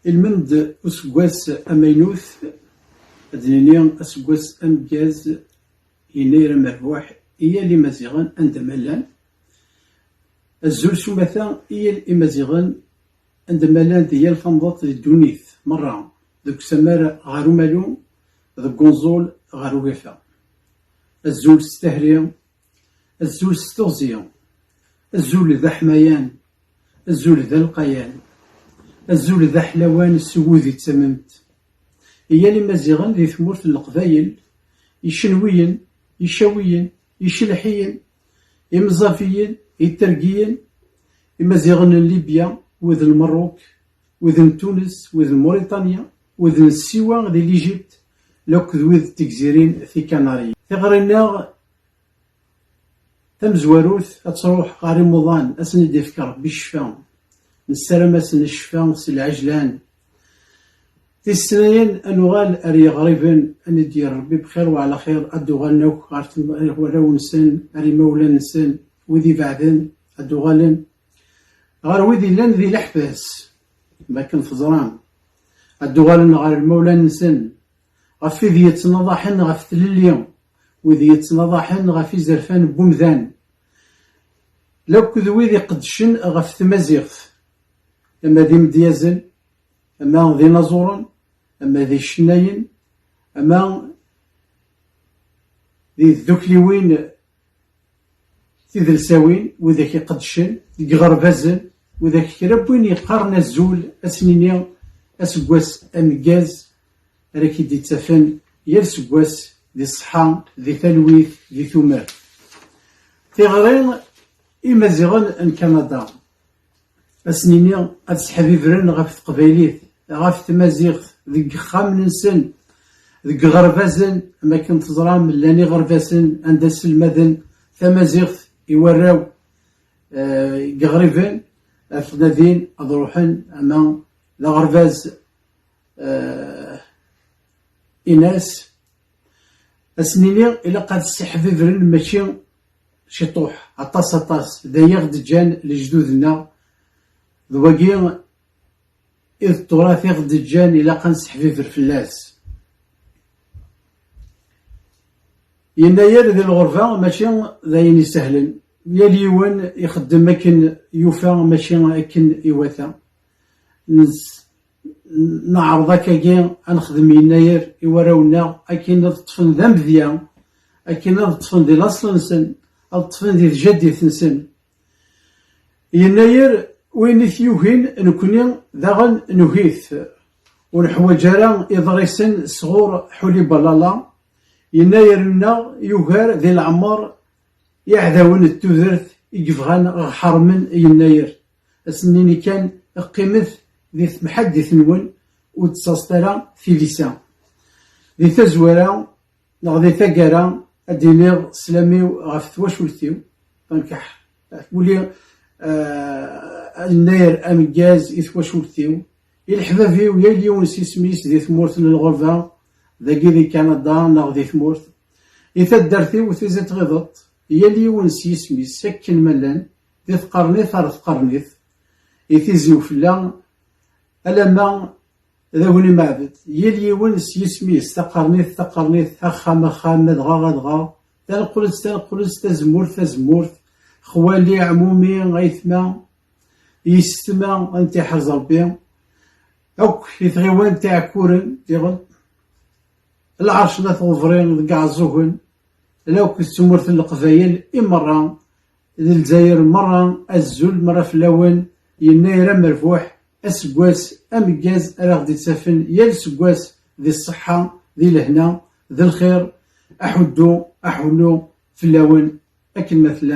المند أسكواس أمينوث أدنيني أسكواس أمجاز يناير مربوح إيا لي مزيغان عند ملان الزول سمثا إيا الإمازيغان عند ملان ديال الفنضات للدونيث مرة دوك سمار غارو مالو دوك كونزول غارو وفا الزول ستهري الزول ستغزيا الزول ذا حمايان الزول ذا القيان الزول ذا حلوان السوودي تسممت إيا لي مزيغان ذي ثمورت القبايل يشنويين يشاويين يشلحيين يمزافيين يترقيين إمازيغان ليبيا وذن المروك وذن تونس وذن موريتانيا وذن السيوا ذي ليجيبت لوك ذوذ تكزيرين في كناريا تغرينا تمزواروث أتروح غاري موضان أسن ديفكر بالشفا نسلم أسن الشفا سالعجلان تسنين أنوغال أري غريبا أن دير ربي بخير وعلى خير أدوغال نوك غارت وراو نسن أري مولا نسن وذي بعدين أدوغالن غار وذي لان ذي الأحباس ما كان فزران أدوغالن غار المولا نسن غفي ذي يتنضحن غف تلليا وذي يتنضحن غفي زرفان بومذان لو كذوي ذي قدشن غف تمازيغث أما ذي مديازل أما ذي نازورن أما ذي شناين أما ذي الذكليوين تذلساوين وذاك يقدشن ذي غربازن وذاك كرابوين يقارن الزول أسنيني أسقواس أمجاز راكي دي تافن يا السقواس ذي الصحة ذي تلويث ذي ثمار تيغرين إمازيغان أن كندا أسنيني أتسحبيفرن غف تقبايليت غف تمازيغ ذي خام نسن ذي غربازن أما كنت تزرام لاني غربازن عند السلمذن تمازيغ يوراو غريبين أفنادين أضروحن أما لا غرباز إناس أسنيني إلا قد استحبيفرن ماشي شطوح أطاس دايغ دجان لجدودنا ذواقي إذ التراث يغد الجان إلا قنسح في فلاس يناير ذي الغرفة ماشي ذاين سهلا يا ليوان يخدم أكن يوفا ماشي أكن يوثا نعرض كاكي نخدم يناير يوراونا أكن الطفن ذنب ذيا أكن الطفن دي الأصل نسن الطفن دي الجدي نسن يناير وين ثيوهين نكوني ذاغن نهيث ونحوج راه إضريسن صغور حولي بلالا ينايرنا يوهر ذي العمر يعذاون التوذرث يجفغان حرمن يناير أسنيني كان قيمث ذي محدث نون وتساسطرا في لسان ذي تزورا ذي ثقرا أدينيغ سلامي غف تواشولتيو فانكح ولي النير أمجاز إثواشولتيو الحبابي ويا اليون سيسميس ذي ثمورت للغرفة ذاكي ذي كندا ناغ ذي ثمورت إذا درتي وثيزا تغضط يا اليون سيسميس سكن ملان ذي ثقرنيث أرث قرنيث إثيزيو فلا ألما ذاوني معبد يا اليون سيسميس تقرنيث أخام دغا دغا تنقلت تزمورت خوالي عمومي غيثما يستمع أنت حرز ربي أوك يتغيوان تاع كورن تيغل العرش لا تغفرين كاع الزهن لو كنت تمرت القبايل مرة الجزائر مرة الزول مرة في اللون يناير مرفوح أسكواس أمجاز راه غدي تسافن يا السكواس ذي الصحة ذي الهنا ذي الخير أحدو أحونو في اللون أكل مثلا